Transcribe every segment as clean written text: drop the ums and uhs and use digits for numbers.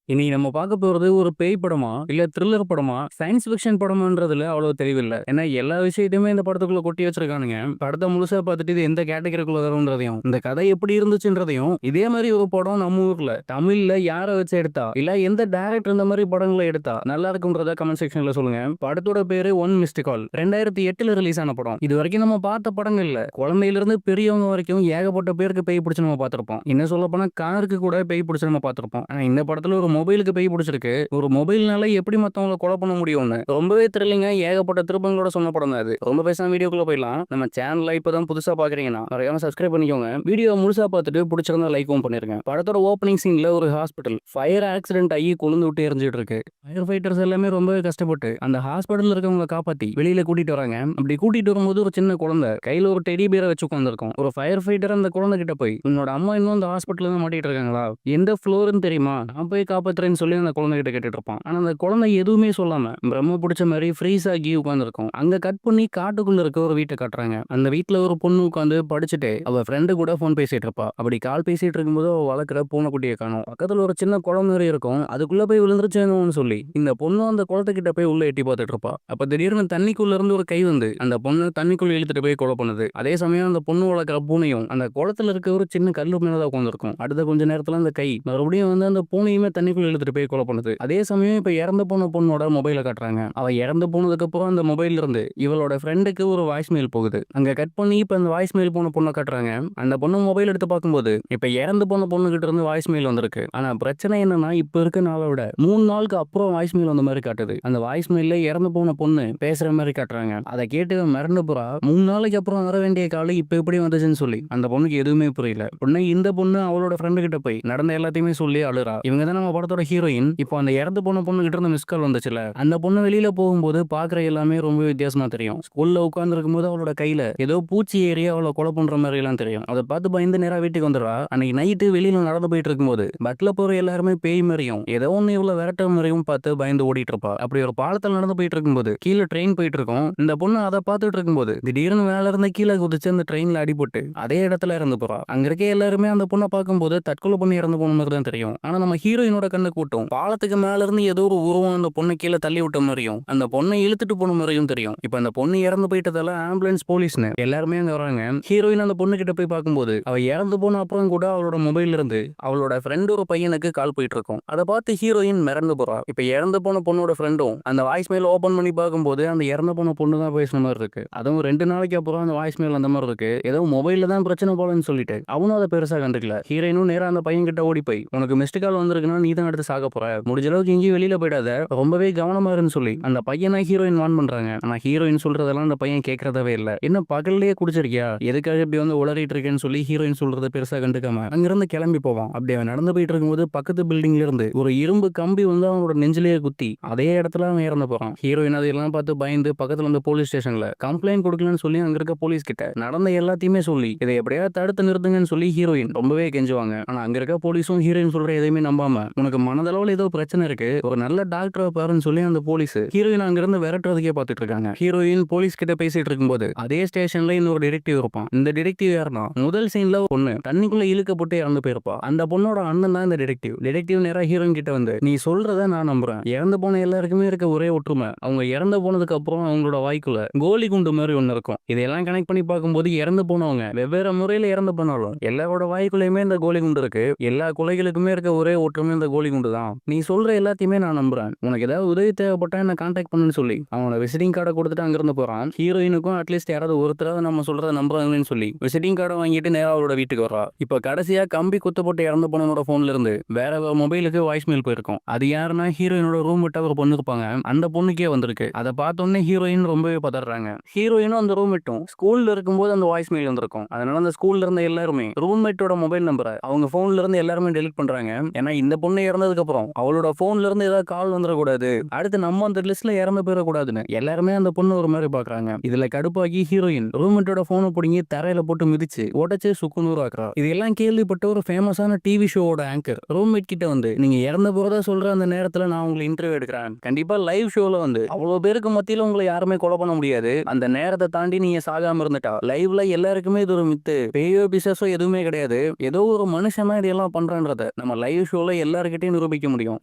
இன்னைக்கு நம்ம பார்க்க போறது ஒரு பேய் படமா, இல்ல த்ரில்லர் படமா, சயின்ஸ் ஃபிக்ஷன் படமான்றதுல அவ்வளவு தெளிவில்ல. ஏன்னா எல்லா விஷயத்தையுமே இந்த படத்துக்குள்ள கொட்டி வச்சிருக்கானுங்க. படத்த முழுசா பார்த்துட்டு இது எந்த கேட்டகரிக்குள்ள வரும்ன்றதையும், இந்த கதை எப்படி இருந்துச்சுன்றதையும், இதே மாரி ஒரு படம் நம்ம ஊர்ல தமிழ்ல யார வச்சு எடுத்தா, இல்ல எந்த டைரக்டர் இந்த மாரி படங்கள எடுத்தா நல்லா இருக்கும்ன்றத கமெண்ட் செக்ஷன்ல சொல்லுங்க. படத்தோட பேரு ஒன் மிஸ்டு கால். 2008ல ரிலீஸ் ஆன படம். இது வரைக்கும் நம்ம பார்த்த படங்கள்ல குழந்தையில இருந்து பெரியவங்க வரைக்கும் ஏகப்பட்ட பேருக்கு பேய் பிடிச்சு நம்ம பார்த்திருப்போம். இன்னும் சொல்ல போனா காருக்கு கூட பேய் பிடிச்சு நம்ம பார்த்திருப்போம். ஆனா இந்த படத்துல ஒரு மொபைலுக்கு பேய் பிடிச்சிருக்கு. ஒரு மொபைல்னால எப்படி மத்தவங்கள கொலை பண்ண முடியும்னு ரொம்பவே த்ரில்லிங்கா ஏகப்பட்ட திருப்பங்களோட சொன்ன படம் தான் அது. ரொம்ப பேசாம வீடியோக்குள்ள போயிடலாம். நம்ம சேனல்ல இப்பதான் புதுசா பாக்குறீங்கன்னா மறக்காம சப்ஸ்கிரைப் பண்ணிக்கோங்க. வீடியோ முழுசா பார்த்துட்டு பிடிச்சிருந்தா லைக்கும் பண்ணிருங்க. படத்தோட ஓப்பனிங் சீன்ல ஒரு ஹாஸ்பிட்டல் ஃபயர் ஆக்சிடென்ட் ஆகி கொழுந்து விட்டு எரிஞ்சிட்டு இருக்கு. ஃபயர் ஃபைட்டர்ஸ் எல்லாமே ரொம்பவே கஷ்டப்பட்டு அந்த ஹாஸ்பிட்டல்ல இருக்கவங்க காப்பாத்தி வெளியில கூட்டிட்டு வராங்க. அப்படி கூட்டிட்டு வரும்போது ஒரு சின்ன குழந்தை கையில ஒரு டெடி பியரை வச்சு உட்காந்துருக்கும். ஒரு ஃபயர் ஃபைட்டர் அந்த குழந்தை கிட்ட போய் உன்னோட அம்மா இன்னும் அந்த ஹாஸ்பிட்டல்ல தான் மாட்டிட்டு இருக்காங்களா, எந்த ஃப்ளோர்னு தெரியுமா, நான் போய் காப்பாத்துறேன்னு சொல்லி அந்த குழந்தைகிட்ட கேட்டுட்டு இருப்பான். ஆனா அந்த குழந்தை எதுவுமே சொல்லாம பிரம்ம பிடிச்ச மாதிரி ஃப்ரீஸ் ஆகி உட்காந்துருக்கும். அங்க கட் பண்ணி காட்டுக்குள்ள இருக்க ஒரு வீட்டை காட்டுறாங்க. அந்த வீட்டுல ஒரு பொண்ணு உட்காந்து படிச்சுட்டு அவ ஃப்ரெண்டு கூட போன் பேசிட்டு இருப்பா. அப்படி கால் பேசிட்டு இருக்கும்போது அவ வளர்க்குற பூனைக்குட்டியை காணும். பக்கத்துல ஒரு சின்ன குளம் மாதிரி இருக்கும். அதுக்குள்ள போய் விழுந்துருச்சேன்னு சொல்லி இந்த பொண்ணு அந்த குளத்துக்கிட்ட போய் உள்ள எட்டி பார்த்துட்டு இருப்பா. அப்ப திடீர்னு தண்ணிக்குள்ள இருந்து ஒரு கை வந்து அந்த பொண்ணு தண்ணிக்குள்ள இழுத்துட்டு போய் கொலை பண்ணுது. அதே சமயம் அந்த பொண்ணு வளர்க்குற பூனையும் அந்த குளத்துல இருக்க ஒரு சின்ன கல்லு மேலதான் உட்காந்துருக்கும். அடுத்த கொஞ்ச நேரத்துல அந்த கை மறுபடியும் வந்து அந்த பூனையுமே தண்ணிக்குள்ள இழுத்துட்டு போய் கொலை பண்ணுது. அதே சமயம் இப்ப இறந்து போன பொண்ணோட மொபைலை காட்டுறாங்க. அவ இறந்து போனதுக்கு அப்புறம் அந்த மொபைல்ல இருந்து இவளோட ஃப்ரெண்டுக்கு ஒரு வாய்ஸ் மெயில் போகுது. அங்க கட் பண்ணி இப்ப அந்த வாய்ஸ் மெயில் போன பொண்ணை காட்டுறாங்க. அந்த பொண்ணு மொபைல் எடுத்து பார்க்கும்போது இப்ப இறந்து போன பொண்ணு கிட்ட இருந்து வாய்ஸ் மெயில் வந்திருக்கு. ஆனா பிரச்சனை என்னன்னா இப்ப இருக்க நாளை விட 3 நாளுக்கு அப்புறம் வாய்ஸ் மெயில் வந்த மாதிரி காட்டுது. அந்த வாய்ஸ் மெயில இறந்து போன பொண்ணு பேசுற மாதிரி காட்டுறாங்க. அதை கேட்டு மிரண்டு போறா. 3 நாளைக்கு அப்புறம் வர வேண்டிய காலை இப்ப எப்படி வந்துச்சுன்னு சொல்லி அந்த பொண்ணுக்கு எதுவுமே புரியல. உடனே இந்த பொண்ணு அவளோட ஃப்ரெண்டு கிட்ட போய் நடந்த எல்லாத்தையுமே சொல்லி அழுறா. இவங்க தான் நம்ம படத்தோட ஹீரோயின். இப்போ அந்த இறந்து போன பொண்ணு கிட்ட இருந்து மிஸ் கால் வந்துச்சுல, அந்த பொண்ணு வெளியில போகும்போது பாக்குற எல்லாமே ரொம்ப வித்தியாசமா தெரியும். ஸ்கூல்ல உட்கார்ந்து இருக்கும்போது அவளோட கையில ஏதோ பூச்சி ஏறி அவளை கொலை பண்ற மாதிரி எல்லாம் தெரியும். அதை பார்த்து பயந்து நேரா வீட்டுக்கு வந்துடுறா. அன்னைக்கு நைட்டு வெளியில நடந்து போயிட்டு இருக்கும்போது பட்ல போற எல்லாருமே பேய் மாதிரியும் ஏதோ ஒண்ணு இவ்வளவு விரட்ட மாதிரியும் பார்த்து பயந்து ஓடிட்டு இருப்பா. அப்படி ஒரு பாலத்தில் நடந்து போயிட்டு இருக்கும்போது கீழே ட்ரெயின் போயிட்டு இருக்கும். இந்த பொண்ணு அதை பார்த்துட்டு இருக்கும்போது திடீர்னு மேல இருந்து கீழே குதிச்சு அந்த ட்ரெயின்ல அடிபட்டு அதே இடத்துல இறந்து போறா. அங்க இருக்க எல்லாருமே அந்த பொண்ணை பார்க்கும்போது தற்கொலை பண்ணி இறந்து போன மாதிரி தான் தெரியும். ஆனா நம்ம ஹீரோயினோட கண்ணு கூட்டம் பாலத்துக்கு மேல இருந்து ஏதோ ஒரு உருவம் அந்த பொண்ணை கீழே தள்ளி விட்ட மாதிரியும் அந்த பொண்ணை இழுத்துட்டு போன மாதிரியும் தெரியும். இப்ப அந்த பொண்ணு இறந்து போயிட்டதால ஆம்புலன்ஸ் போலீஸ்னு எல்லாருமே அங்க வராங்க. ஹீரோயின் அந்த பொண்ணு கிட்ட போய் பார்க்கும்போது அவ இறந்து போன அப்புறம் கூட அவளோட மொபைல்ல இருந்து அவளோட ஃப்ரெண்டு ஒரு பையனுக்கு கால் போயிட்டு இருக்கும். அதை பார்த்து ஹீரோயின் மிரண்டு போறா. இப்ப இறந்து போன பொண்ணோட ஃப்ரெண்டும் அந்த வாய்ஸ் மெயில் ஓபன் பண்ணி பார்க்கும்போது அந்த இறந்து போன பொண்ணு தான் பேசுன மாதிரி இருக்கு. அதுவும் 2 நாளைக்கு அப்புறம் அந்த வாய்ஸ் மெயில் அந்த மாதிரி இருக்கு. ஏதோ மொபைல்ல தான் பிரச்சனை போலன்னு சொல்லிட்டு அவனும் அதை பெருசா கண்டுக்கல. ஹீரோயினும் நேரா அந்த பையன் கிட்ட ஓடி போய் உனக்கு மிஸ்டு கால் வந்திருக்குன்னா நீ தான் எடுத்து சாக போற, முடிஞ்ச அளவுக்கு எங்கேயும் வெளியில போயிடாத, ரொம்பவே கவனமா இருன்னு சொல்லி அந்த பையனை ஹீரோயின் வான் பண்றாங்க. ஆனா ஹீரோயின் சொல்றதெல்லாம் அந்த பையன் கேட்கறதவே இல்ல. என்ன பகல்லையே குடிச்சிருக்கியா, எதுக்காக இப்படி வந்து உளறிட்டு இருக்கேன்னு சொல்லி ஹீரோயின் சொல்றத பெருசா கண்டுக்காம அங்கிருந்து கிளம்பி போவான். அப்படி அவன் நடந்து போயிட்டு இருக்கும்போது பக்கத்து பில்டிங்ல இருந்து ஒரு இரும்பு கம்பி வந்து அவனோட நெஞ்சிலேயே குத்தி அதே இடத்துல அவன் இறந்து போறான். ஹீரோயின் அதெல்லாம் பார்த்து பயந்து பக்கத்துல இருந்த போலீஸ் ஸ்டேஷன்ல கம்ப்ளைண்ட் கொடுக்கலன்னு சொல்லி அங்க இருக்க போலீஸ் கிட்ட நடந்த எல்லாத்தையுமே சொல்லி இதை எப்படியாவது தடுத்து நிறுத்துங்கன்னு சொல்லி ஹீரோயின் ரொம்பவே கெஞ்சுவாங்க. ஆனா அங்க இருக்க போலீஸும் ஹீரோயின் சொல்ற எதையுமே நம்பாம உனக்கு மனதளவுல ஏதோ பிரச்சனை இருக்கு, ஒரு நல்ல டாக்டரை பாருன்னு சொல்லி அந்த போலீஸ் ஹீரோயின் அங்கிருந்து விரட்டுறதுக்கே பார்த்துட்டு இருக்காங்க. ஹீரோயின் போலீஸ் கிட்ட பேசிட்டு இருக்கும்போது அதே ஸ்டேஷன்ல இன்னொரு டிடெக்டிவ் இருப்பான். இந்த டிடெக்டிவ் யாருன்னா முதல் சீன்ல பொண்ணு தண்ணிக்குள்ள இழுக்கப்பட்டு இறந்து போயிருப்பா. அந்த பொண்ணோட அண்ணன் தான் இந்த டிடெக்டிவ். டிடெக்டிவ் நேரா ஹீரோயின் கிட்ட வந்து நீ சொல்றத நான் நம்புறேன், இறந்து போன எல்லாருக்குமே இருக்க ஒரே ஒற்றுமை அவங்க இறந்து போனதுக்கு அப்புறம் அவங்களோட வாய்க்குள்ள கோலி குண்டு மாதிரி ஒண்ணு இருக்கும். இதெல்லாம் கனெக்ட் பண்ணி பார்க்கும்போது இறந்து போனவங்க வெவ்வேறு முறையில இறந்து போனாலும் எல்லாரோட வாய்க்குள்ளயுமே இந்த கோலி குண்டு இருக்கு. எல்லா கொலைகளுக்குமே இருக்க ஒரே ஒற்றுமை இந்த கோலி குண்டு தான். நீ சொல்ற எல்லாத்தையுமே நான் நம்புறேன், உனக்கு ஏதாவது உதவி தேவைப்பட்டா என்ன கான்டாக்ட் பண்ணுன்னு சொல்லி அவனோட விசிட்டிங் கார்டை கொடுத்துட்டு அங்கிருந்து போறான். ஹீரோயினுக்கும் அட்லீஸ்ட் யாராவது ஒருத்தராவது நம்ம சொல்றத நம்புறாங்கன்னு சொல்லி விசிட்டிங் கார்டை வாங்கிட்டு நேரா அவரோட வீட்டுக்கு வரா. இப்ப கடைசியா கம்பி குத்தப்பட்டு இறந்து போனவனோட போன்ல இருந்து வேற மொபைலுக்கு வாய்ஸ் மெயில் போயிருக்கும். அது யாருன்னா ஹீரோயினோட ரூம் விட்டு ஒரு பொண்ணு இருப்பாங்க. அந்த பொண்ணுக்கே வந்திருக்கு. அதை பார்த்தோன்னே ஹீரோயின் ரொம்பவே பதறாங்க. ஹீரோயினும் அந்த ரூம் விட்டும் ஸ்கூல்ல இருக்கும்போது அந்த வாய்ஸ் மெயில் வந்திருக்கும். அதனால அந்த ஸ்கூல்ல இருந்த எல்லாருமே ரூம்மேட்டோட மொபைல் நம்பரை அவங்க போன்ல இருந்து எல்லாருமே டெலிட் பண்றாங்க. ஏன்னா இந்த பொண்ணு இறந்ததுக்கு அப்புறம் அவளோட போன்ல இருந்து ஏதாவது கால் வந்துடக்கூடாது, அடுத்து நம்ம அந்த லிஸ்ட்ல இறந்து போயிடக்கூடாதுன்னு எல்லாருமே அந்த பொண்ணு ஒரு மாதிரி பாக்குறாங்க. இதுல கடுப்பாகி ஹீரோயின் ரூம்மேட்டோட போனை பிடிங்கி தரையில போட்டு மிதிச்சு உடச்சு சுக்குநூறு ஆக்குறா. இதெல்லாம் கேள்விப்பட்ட ஒரு ஃபேமஸான டிவி ஷோவோட ஆங்கர் ரூம்மேட் கிட்ட வந்து நீங்க இறந்த போறதா சொல்ற அந்த நேரத்துல நான் உங்களை இன்டர்வியூ எடுக்கிறேன், கண்டிப்பா லைவ் ஷோல வந்து அவ்வளவு பேருக்கு மத்தியில உங்களை யாருமே கொலை பண்ண முடியாது, அந்த நேரத்தை தாண்டி நீங்க சாகாம இருந்துட்டா லைவ்ல எல்லாருக்குமே இது ஒரு மித்து, பேயோ பிசாசோ எதுவுமே கிடையாது, ஏதோ ஒரு மனுஷனா இதெல்லாம் பண்றன்றத நம்ம லைவ் ஷோல எல்லாருக்குமே எல்லார்கிட்டயும் நிரூபிக்க முடியும்.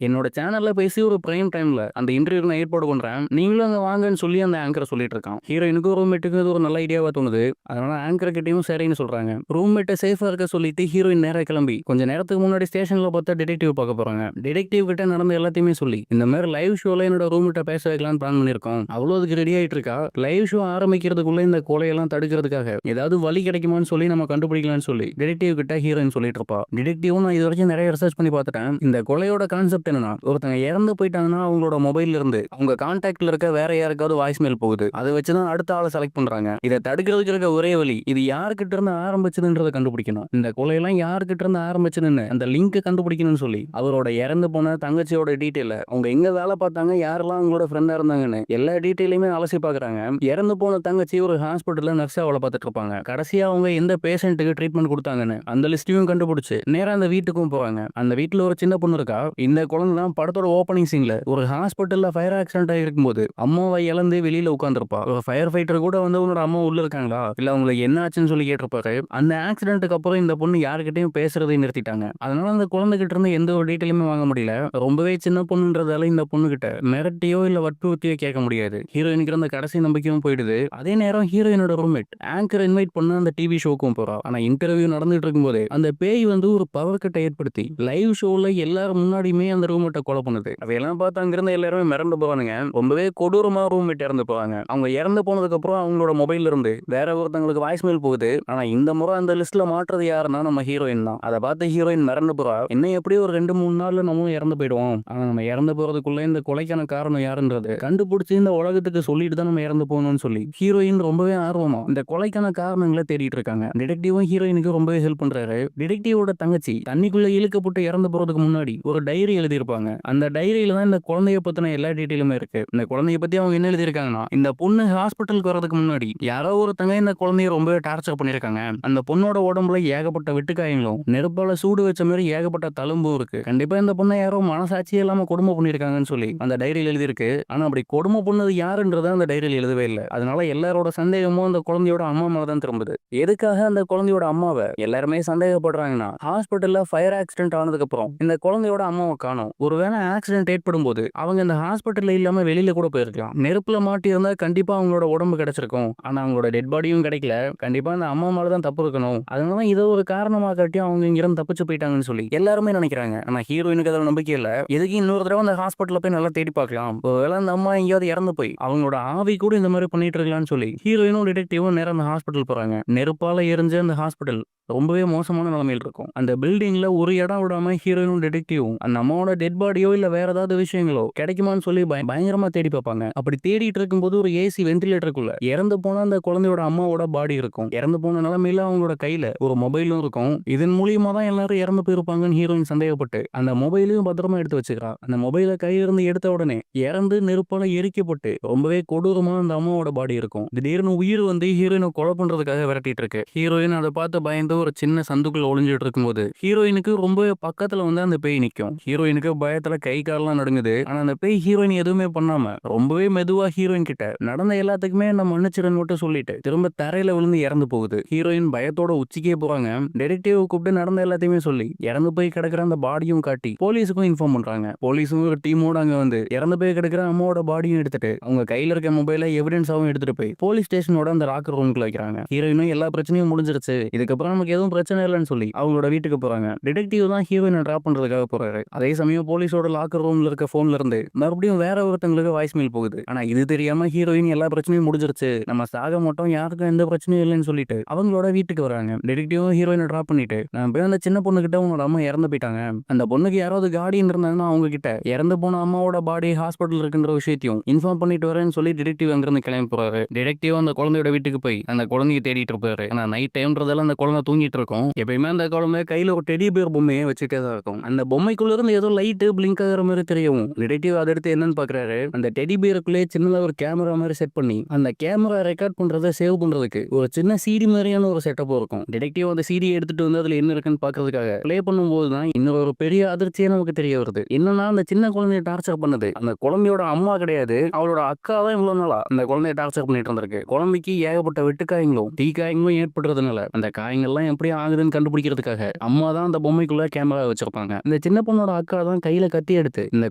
என்னோட சேனல்ல பேசி ஒரு பிரைம் டைம்ல அந்த இன்டர்வியூ நான் ஏற்பாடு பண்றேன், நீங்களும் அங்க வாங்கன்னு சொல்லி அந்த ஆங்கர் சொல்லிட்டு இருக்கான். ஹீரோயினுக்கு ரூம்மேட்டுக்கு இது ஒரு நல்ல ஐடியாவா தோணுது. அதனால ஆங்கர் கிட்டயும் சரின்னு சொல்றாங்க. ரூம்மேட்டை சேஃபா இருக்க சொல்லிட்டு ஹீரோயின் நேரா கிளம்பி கொஞ்ச நேரத்துக்கு முன்னாடி ஸ்டேஷன்ல பார்த்தா டிடெக்டிவ் பார்க்க போறாங்க. டிடெக்டிவ் கிட்ட நடந்த எல்லாத்தையுமே சொல்லி இந்த மாதிரி லைவ் ஷோல என்னோட ரூம்மேட்டை பேச வைக்கலாம்னு பிளான் பண்ணிருக்கோம். அவ்வளோ அதுக்கு ரெடி ஆயிட்டு இருக்கா. லைவ் ஷோ ஆரம்பிக்கிறதுக்குள்ள இந்த கொலையெல்லாம் தடுக்கிறதுக்காக ஏதாவது வழி கிடைக்குமான்னு சொல்லி நம்ம கண்டுபிடிக்கலாம்னு சொல்லி டிடெக்டிவ் கிட்ட ஹீரோயின் சொல்லிட்டு இருப்பா. டிடெக்டிவும் நான் இது வரைக்கும் நிறைய ரிசர்ச் பண்ணி பார்த்துட்டேன். இந்த கொலையோட கான்செப்ட் என்னன்னா, ஒருத்தங்க இறந்து போயிட்டாங்கன்னா அவங்களோட மொபைல்ல இருந்து அவங்க கான்டாக்ட்ல இருக்க வேற யாருக்காவது வாய்ஸ் மெயில் போகுது. அதை வச்சுதான் அடுத்த ஆளை செலக்ட் பண்றாங்க. இதை தடுக்கிறதுக்கு இருக்க ஒரே வழி இது யாருக்கிட்ட இருந்து ஆரம்பிச்சதுன்றதை கண்டுபிடிக்கணும். இந்த கொலையெல்லாம் யாருக்கிட்ட இருந்து ஆரம்பிச்சதுன்னு அந்த லிங்க் கண்டுபிடிக்கணும்னு சொல்லி அவரோட இறந்து போன தங்கச்சியோட டீட்டெயில அவங்க எங்க வேலை பார்த்தாங்க, யாரெல்லாம் அவங்களோட ஃப்ரெண்டா இருந்தாங்கன்னு எல்லா டீட்டெயிலுமே அலசி பாக்குறாங்க. இறந்து போன தங்கச்சி ஒரு ஹாஸ்பிட்டல்ல நர்ஸா வேலை பார்த்துட்டு இருப்பாங்க. கடைசியா அவங்க எந்த பேஷண்ட்டுக்கு ட்ரீட்மெண்ட் கொடுத்தாங்கன்னு அந்த லிஸ்டையும் கண்டுபிடிச்சு நேரா அந்த வீட்டுக்கும் போவாங்க. அந்த வீட்டுல ஒரு சின்ன பொண்ணு இருக்கா. இந்த குழந்தை தான் படத்தோட ஓப்பனிங் சீன்ல ஒரு ஹாஸ்பிட்டல்ல ஃபயர் ஆக்சிடென்ட் ஆகிருக்கும் போது அம்மாவை இழந்து வெளியில உட்காந்துருப்பா. ஒரு ஃபயர் ஃபைட்டர் கூட வந்து உன்னோட அம்மா உள்ள இருக்காங்களா இல்ல அவங்களுக்கு என்ன ஆச்சுன்னு சொல்லி கேட்டிருப்பாரு. அந்த ஆக்சிடென்ட்டுக்கு அப்புறம் இந்த பொண்ணு யாருக்கிட்டையும் பேசுறதை நிறுத்திட்டாங்க. அதனால அந்த குழந்தைகிட்ட இருந்து எந்த ஒரு டீட்டெயிலுமே வாங்க முடியல. ரொம்பவே சின்ன பொண்ணுன்றதால இந்த பொண்ணு கிட்ட மிரட்டியோ இல்ல வற்புறுத்தியோ கேட்க முடியாது. ஹீரோயினுக்கு அந்த கடைசி நம்பிக்கையும் போயிடுது. அதே நேரம் ஹீரோயினோட ரூம்மேட் ஆங்கர் இன்வைட் பண்ண அந்த டிவி ஷோக்கும் போறா. ஆனா இன்டர்வியூ நடந்துட்டு இருக்கும்போது அந்த பேய் வந்து ஒரு பவர் கட்டை ஏற்படுத்தி லைவ் ஷோல எல்லாரும் முன்னாடியுமே அந்த ரூம்மேட்டை கொலை பண்ணுது. அதையெல்லாம் பார்த்து அங்கிருந்த எல்லாருமே மிரண்டு போவானுங்க. ரொம்பவே கொடூரமா ரூம்மேட் இறந்து போவாங்க. அவங்க இறந்து போனதுக்கு அப்புறம் அவங்களோட மொபைல்ல இருந்து வேற ஒருத்தங்களுக்கு வாய்ஸ் மெயில் போகுது. ஆனா இந்த முறை அந்த லிஸ்ட்ல மாற்றுறது யாருன்னா நம்ம ஹீரோயின் தான். அதை பார்த்து ஹீரோயின் மிரண்டு போறா. இன்னும் எப்படியும் ஒரு 2-3 நாள்ல நம்மளும் இறந்து போயிடுவோம். ஆனா நம்ம இறந்து போறதுக்குள்ள இந்த கொலைக்கான காரணம் யாருன்றது கண்டுபிடிச்சு இந்த உலகத்துக்கு சொல்லிட்டு தான் நம்ம இறந்து போகணும்னு சொல்லி ஹீரோயின் ரொம்பவே ஆர்வமா இந்த கொலைக்கான காரணங்களை தேடிட்டு இருக்காங்க. டிடெக்டிவும் ஹீரோயினுக்கு ரொம்பவே ஹெல்ப் பண்றாரு. டிடெக்டிவோட தங்கச்சி தண்ணிக்குள்ள இழுக்கப்பட்டு இறந்து போறதுக்கு முன்னாடி ஒரு டைரி எழுதியிருப்பாங்க. அந்த டைரியில தான் இந்த குழந்தைய பத்தின எல்லா டீட்டெயிலுமே இருக்கு. இந்த குழந்தைய பத்தி அவங்க என்ன எழுதியிருக்காங்கன்னா, இந்த பொண்ணு ஹாஸ்பிட்டலுக்கு வரதுக்கு முன்னாடி யாரோ ஒருத்தங்க இந்த குழந்தைய ரொம்பவே டார்ச்சர் பண்ணிருக்காங்க. அந்த பொண்ணோட உடம்புல ஏகப்பட்ட வெட்டுக்காயங்களும் நெருப்பால சூடு வச்ச மாதிரி ஏகப்பட்ட தழும்பும் இருக்கு. கண்டிப்பா இந்த பொண்ணை யாரோ மனசாட்சியே இல்லாம கொடுமை பண்ணிருக்காங்கன்னு சொல்லி அந்த டைரியில் எழுதியிருக்கு. ஆனா அப்படி கொடுமை பண்ணது யாருன்றத அந்த டைரியில் எழுதவே இல்லை. அதனால எல்லாரோட சந்தேகமும் அந்த குழந்தையோட அம்மா மேல தான் திரும்புது. எதுக்காக அந்த குழந்தையோட அம்மாவை எல்லாருமே சந்தேகப்படுறாங்கன்னா, ஹாஸ்பிட்டல்ல ஃபயர் ஆக்சிடென்ட் ஆனதுக்கு அப்புறம் இந்த குழந்தையோட அம்மாவை காணோம். ஒருவேளை ஆக்சிடென்ட் ஏற்படும் போது அவங்க இந்த ஹாஸ்பிட்டல்ல இல்லாம வெளியில கூட போயிருக்கலாம். நெருப்புல மாட்டி இருந்தா கண்டிப்பா அவங்களோட உடம்பு கிடைச்சிருக்கும். ஆனா அவங்களோட டெட் பாடியும் கிடைக்கல. கண்டிப்பா அந்த அம்மா மேல தான் தப்பு இருக்கணும். அதனால இதை ஒரு காரணமா காட்டி அவங்க இங்கிருந்து தப்பிச்சு போயிட்டாங்கன்னு சொல்லி எல்லாருமே நினைக்கிறாங்க. ஆனா ஹீரோயினுக்கு அதில் நம்பிக்கை இல்ல. எதுக்கு இன்னொரு தடவை அந்த ஹாஸ்பிட்டல்ல போய் நல்லா தேடி பார்க்கலாம். ஒருவேளை அந்த அம்மா எங்கேயாவது இறந்து போய் அவங்களோட ஆவி கூட இந்த மாதிரி பண்ணிட்டு இருக்கலாம்னு சொல்லி ஹீரோயினும் டிடெக்டிவும் நேரம் அந்த ஹாஸ்பிட்டல் போறாங்க. நெருப்பால எரிஞ்ச அந்த ஹாஸ்பிட்டல் ரொம்பவே மோசமான நிலைமையில் இருக்கும். அந்த பில்டிங்ல ஒரு இடம் விடாம ஹீரோயினும் டிடெக்டிவும் அந்த அம்மாவோட டெட் பாடியோ இல்ல வேற ஏதாவது விஷயங்களோ கிடைக்குமான்னு சொல்லி பயங்கரமா தேடி பார்ப்பாங்க. அப்படி தேடிட்டு இருக்கும்போது ஒரு ஏசி வென்டிலேட்டருக்குள்ள இறந்து போன அந்த குழந்தையோட அம்மாவோட பாடி இருக்கும். இறந்து போன நிலைமையில அவங்களோட கையில ஒரு மொபைலும் இருக்கும். இதன் மூலியமா தான் எல்லாரும் இறந்து போயிருப்பாங்கன்னு ஹீரோயின் சந்தேகப்பட்டு அந்த மொபைலையும் பத்திரமா எடுத்து வச்சுக்கிறா. அந்த மொபைலை கையிலிருந்து எடுத்த உடனே இறந்து நெருப்பால எரிக்கப்பட்டு ரொம்பவே கொடூரமா அந்த அம்மாவோட பாடி இருக்கும். திடீர்னு உயிர் வந்து ஹீரோயினை கொலை பண்றதுக்காக விரட்டிட்டு இருக்கு. ஹீரோயின் அதை பார்த்து பயந்து ஒரு சின்ன சந்துக்குள்ள ஒளிஞ்சிட்டு இருக்கும்போது ஹீரோயினுக்கு ரொம்ப பக்கத்துல வந்து அந்த பேய் நிக்கும். ஹீரோயினுக்கு பயத்துல கை காலெல்லாம் நடுங்குது. ஆனா அந்த பேய் ஹீரோயின் எதுவுமே பண்ணாம ரொம்பவே மெதுவா ஹீரோயின் கிட்ட நடந்த எல்லாத்துக்குமே நம்ம மன்னிச்சிடன்னு மட்டும் சொல்லிட்டு திரும்ப தரையில விழுந்து இறந்து போகுது. ஹீரோயின் பயத்தோட உச்சிக்கே போறாங்க. டிடெக்டிவ் கூப்பிட்டு நடந்த எல்லாத்தையுமே சொல்லி இறந்து போய் கிடக்குற அந்த பாடியும் காட்டி போலீஸுக்கும் இன்ஃபார்ம் பண்றாங்க. போலீஸும் ஒரு டீமோட அங்க வந்து இறந்து போய் கிடக்குற அம்மாவோட பாடியும் எடுத்துட்டு அவங்க கையில இருக்க மொபைல எவிடன்ஸாவும் எடுத்துட்டு போய் போலீஸ் ஸ்டேஷனோட அந்த லாக்கர் ரூம்குள்ள வைக்கிறாங்க. ஹீரோயினும் எல்லா பிரச்சனையும் முடிஞ்சிருச்சு, இதுக்கப்புறம் நமக்கு எதுவும் பிரச்சனை இல்லைன்னு சொல்லி அவங்களோட வீட்டுக்கு போறாங்க. டிடெக்டிவ் தான் ஹீரோயினை டிராப் பண்றதுக்காக போறாரு. அதே சமயம் போலீஸோட லாக்கர் ரூம்ல இருக்க போன்ல இருந்து மறுபடியும் வேற ஒருத்தங்களுக்கு வாய்ஸ் மெயில் போகுது. ஆனா இது தெரியாம ஹீரோயின் எல்லா பிரச்சனையும் முடிஞ்சிருச்சு, நம்ம சாக மட்டும் யாருக்கும் எந்த பிரச்சனையும் இல்லைன்னு சொல்லிட்டு அவங்களோட வீட்டுக்கு வராங்க. டிடெக்டிவ் ஹீரோயினை டிராப் பண்ணிட்டு நான் போய் அந்த சின்ன பொண்ணு கிட்ட உங்களோட அம்மா இறந்து போயிட்டாங்க, அந்த பொண்ணுக்கு யாராவது கார்டியன் இருந்தாங்கன்னா அவங்க கிட்ட இறந்து போன அம்மாவோட பாடி ஹாஸ்பிட்டல் இருக்குன்ற விஷயத்தையும் இன்ஃபார்ம் பண்ணிட்டு வரேன்னு சொல்லி டிடெக்டிவ் அங்கிருந்து கிளம்பி போறாரு. டிடெக்டிவ் அந்த குழந்தையோட வீட்டுக்கு போய் அந்த குழந்தைய தேடிட்டு இருப்பாரு. ஆனா நைட் டைம்ன்றதால அந்த குழந்தை தூங்கிட்டு இருக்கும். எப்பயுமே அந்த குழந்தை கையில ஒரு டெடி பேர் பொம்மையை வச்சுட்டே தான் இருக்கும். அந்த பொம்மைக்குள்ள இருந்து ஏதோ லைட் பிளிங்க் ஆகிற மாதிரி தெரியும். டிடெக்டிவ் அதை எடுத்து என்னன்னு பாக்குறாரு. அந்த டெடி பேருக்குள்ளே சின்னதா ஒரு கேமரா மாதிரி செட் பண்ணி அந்த கேமரா ரெக்கார்ட் பண்றதை சேவ் பண்றதுக்கு ஒரு சின்ன சிடி மாதிரியான ஒரு செட்டப் இருக்கும். டிடெக்டிவ் அந்த சிடியை எடுத்துட்டு வந்து அதுல என்ன இருக்குன்னு பாக்குறதுக்காக பிளே பண்ணும்போது தான் இன்னொரு பெரிய அதிர்ச்சியே நமக்கு தெரிய வருது. என்னன்னா அந்த சின்ன குழந்தைய டார்ச்சர் பண்ணது அந்த குழந்தையோட அம்மா கிடையாது, அவளோட அக்கா தான் இவ்வளவு நாளா அந்த குழந்தைய டார்ச்சர் பண்ணிட்டு இருந்திருக்கு. குழந்தைக்கு ஏகப்பட்ட வெட்டுக்காயங்களும் தீக்காயங்களும் ஏற்படுறதுனால அந்த காயங்கள்லாம் எப்படி ஆகுதுன்னு கண்டுபிடிக்கிறதுக்காக அம்மா தான் அந்த பொம்மைக்குள்ள கேமரா வச்சிருப்பாங்க. இந்த சின்ன பொண்ணோட அக்கா தான் கையில கத்தி எடுத்து இந்த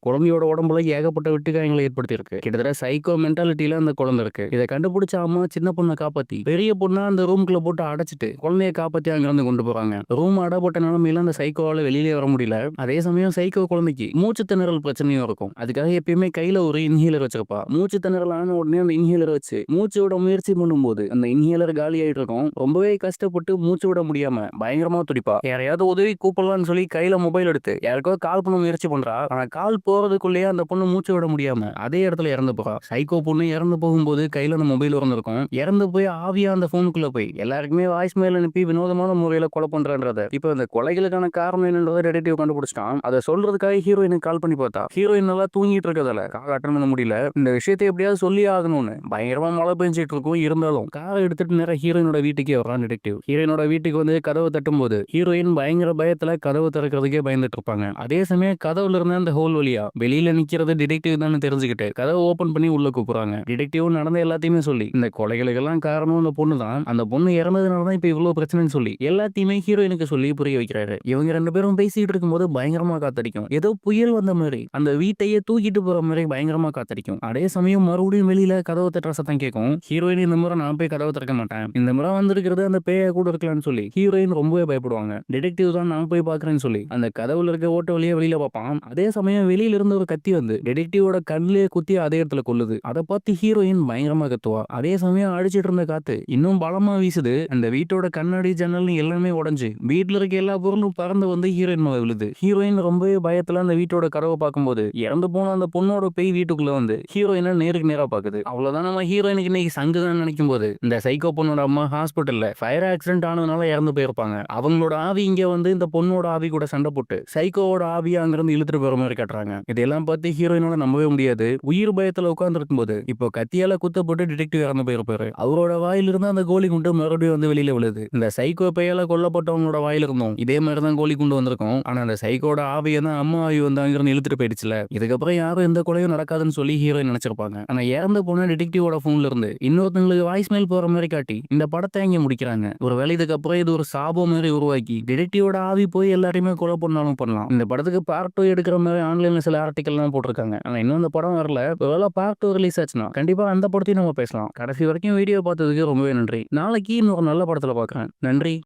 குழந்தையோட உடம்புல ஏகப்பட்ட வெட்டுக்காயங்களை ஏற்படுத்தியிருக்கு. கிட்டத்தட்ட சைக்கோ மென்டாலிட்டியில அந்த குழந்தை இருக்கு. இதை கண்டுபிடிச்ச அம்மா சின்ன பொண்ணை காப்பாத்தி பெரிய பொண்ணா அந்த ரூம்குள்ள போட்டு அடைச்சிட்டு குழந்தைய காப்பாத்தி அங்கிருந்து கொண்டு போறாங்க. ரூம் அடப்பட்ட நிலைமையில அந்த சைக்கோவால வெளியிலே வர முடியல. அதே சமயம் சைக்கோ குழந்தைக்கு மூச்சு திணறல் பிரச்சனையும் இருக்கும். அதுக்காக எப்பயுமே கையில ஒரு இன்ஹேலர் வச்சிருப்பா. மூச்சு திணறல் ஆன உடனே அந்த இன்ஹேலர் வச்சு மூச்சு விட முயற்சி பண்ணும்போது அந்த இன்ஹேலர் காலி ஆயிட்டு இருக்கும். ரொம்பவே கஷ்டப்பட்டு மூச்சு விட முடியாம பயங்கரமா துடிப்பா. யாரையாவது உதவி கூப்பிடலாம்னு சொல்லி கையில மொபைல் எடுத்து யாருக்கோ கால் பண்ண முயற்சி பண்றா. ஆனா கால் போறதுக்குள்ளேயே அந்த பொண்ணு மூச்சு விட முடியாம அதே இடத்துல இறந்து போறா. சைக்கோ பொண்ணு இறந்து போகும்போது கையில அந்த மொபைல் இருந்திருக்கும். இறந்து போய் ஆவியா அந்த போனுக்குள்ள போய் எல்லாருக்குமே வாய்ஸ் மெயில் அனுப்பி வினோதமான முறையில கொலை பண்றன்றத இப்ப இந்த கொலைகளுக்கான காரணம் என்னன்றதை டிடெக்டிவ் கண்டுபிடிச்சிட்டான். அதை சொல்றதுக்காக ஹீரோயினுக்கு கால் பண்ணி பார்த்தா ஹீரோயின் நல்லா தூங்கிட்டு இருக்கதால கால் அட்டன் பண்ண முடியல. இந்த விஷயத்தை எப்படியாவது சொல்லி ஆகணும்னு பயங்கரமா மழை பெஞ்சிட்டு இருக்கும். இருந்தாலும் காரை எடுத்துட்டு நேரம் ஹீரோயினோட வீட்டுக்கே வர்றான் டிடெக்டிவ். ஹீரோயினோட வீட்டுக்கு வந்து கதவை தட்டும் போது ஹீரோயின் பயங்கர பயத்துல கதவை திறக்கிறதுக்கே பயந்துட்டு இருப்பாங்க. அதே சமயம் கதவுல இருந்த அந்த ஹோல் வழியா வெளியில நிக்கிறது டிடெக்டிவ் தான் தெரிஞ்சுக்கிட்டு கதவை ஓபன் பண்ணி உள்ள கூப்பிடுறாங்க. டிடெக்டிவ் நடந்த எல்லாத்தையுமே சொல்லி இந்த கொலைகளுக்கெல்லாம் காரணம் அந்த பொண்ணு தான். அந்த பொண்ணு இறந்ததுனாலதான் இப்ப இவ்வளவு பிரச்சனைன்னு சொல்லி எல்லாத்தையுமே ஹீரோயினுக்கு சொல்லி புரிய வைக்கிறாரு. இவங்க ரெண்டு பேரும் பேசிட்டு இருக்கும்போது பயங்கரமா காத்தடிக்கும். ஏதோ புயல் வந்த மாதிரி அந்த வீட்டையே தூக்கிட்டு போற மாதிரி பயங்கரமா காத்தடிக்கும். அதே சமயம் மறுபடியும் வெளியில கதவை தட்டுற சத்தம் கேட்கும். ஹீரோயின் இந்த முறை நான் போய் கதவை திறக்க மாட்டேன், இந்த முறை வந்திருக்கிறது அந்த பேய கூட இருக்கலாம்னு சொல்லி ஹீரோயின் ரொம்பவே பயப்படுவாங்க. டிடெக்டிவ் தான் நான் போய் பாக்குறேன்னு சொல்லி அந்த கதவுல இருக்க ஓட்ட வழியா வெளியில பார்ப்பான். அதே சமயம் வெளியில இருந்த ஒரு கத்தி வந்து டிடெக்டிவோட கண்ணிலே குத்தி அதே இடத்துல கொல்லுது. அதை பார்த்து ஹீரோயின் பயங்கரமா கத்துவா. அதே சமயம் அடிச்சிட்டு இருந்த காத்து இன்னும் பலமா வீசுது. அந்த வீட்டோட கண்ணாடி ஜன்னல் எல்லாமே உடைஞ்சு வீட்டுல இருக்க எல்லா பொருளும் பறந்து வந்து ஹீரோயின் மேல விழுது. ஹீரோயின் ரொம்பவே பயத்துல அந்த வீட்டோட கதவை பார்க்கும்போது இறந்து போன அந்த பொண்ணோட பேய் வீட்டுக்குள்ள வந்து ஹீரோயினை நேருக்கு நேரா பாக்குது. அவ்வளவுதான் நம்ம ஹீரோயினுக்கு இன்னைக்கு சங்குதான் நினைக்கும் போது இந்த சைக்கோ பொண்ணோட அம்மா ஹாஸ்பிட்டல்ல ஃபயர் ஆக்சிடென்ட் ஆனதுனால இறந்து போயிருப்பாங்க. அவங்களோட ஆவி இங்க வந்து இந்த பொண்ணோட ஆவி கூட சண்டை போட்டு சைக்கோவோட ஆவியா அங்கிருந்து இழுத்துட்டு போற மாதிரி காட்டுறாங்க. இதெல்லாம் பார்த்து ஹீரோயினோட நம்பவே முடியாது. உயிர் பயத்துல உட்கார்ந்து இருக்கும்போது இப்போ கத்தியால குத்தப்பட்டு டிடெக்டிவ் இறந்து போயிருப்பாரு. அவரோட வாயிலிருந்து அந்த கோழி குண்டு மறுபடியும் வந்து வெளியில விழுது. இந்த சைக்கோ பெயால கொல்லப்பட்டவங்களோட வாயில இருந்தோம் இதே மாதிரி தான் கோழி குண்டு வந்திருக்கும். ஆனா அந்த சைக்கோட ஆவியை தான் அம்மா ஆவி வந்து அங்கிருந்து இழுத்துட்டு போயிடுச்சுல. இதுக்கப்புறம் யாரும் எந்த கொலையும் நடக்காதுன்னு சொல்லி ஹீரோயின் நினைச்சிருப்பாங்க. ஆனா இறந்து போன டிடெக்டிவோட போன்ல இருந்து இன்னொருத்தங்களுக்கு வாய்ஸ் மெயில் போற மாதிரி காட்டி இந்த படத்தை இங்க முடிக்கிறாங்க. ஒரு வேலை இதுக்கப்புறம் இது ஒரு சாபம் மாதிரி உருவாக்கி டிடெக்டிவோட ஆவி போய் எல்லாரையுமே கொலை பண்ணாலும் பண்ணலாம். இந்த படத்துக்கு பார்ட் 2 எடுக்கிற மாதிரி ஆன்லைன்ல சில ஆர்டிகல் எல்லாம் போட்டிருக்காங்க. ஆனா இன்னும் அந்த படம் வரல. ஒருவேளை பார்ட் 2 ரிலீஸ் ஆச்சுன்னா கண்டிப்பா அந்த படத்தையும் நம்ம பேசலாம். கடைசி வரைக்கும் வீடியோ பார்த்ததுக்கு ரொம்பவே நன்றி. நாளைக்கு இன்னொரு நல்ல படத்துல பார்க்கறேன். நன்றி.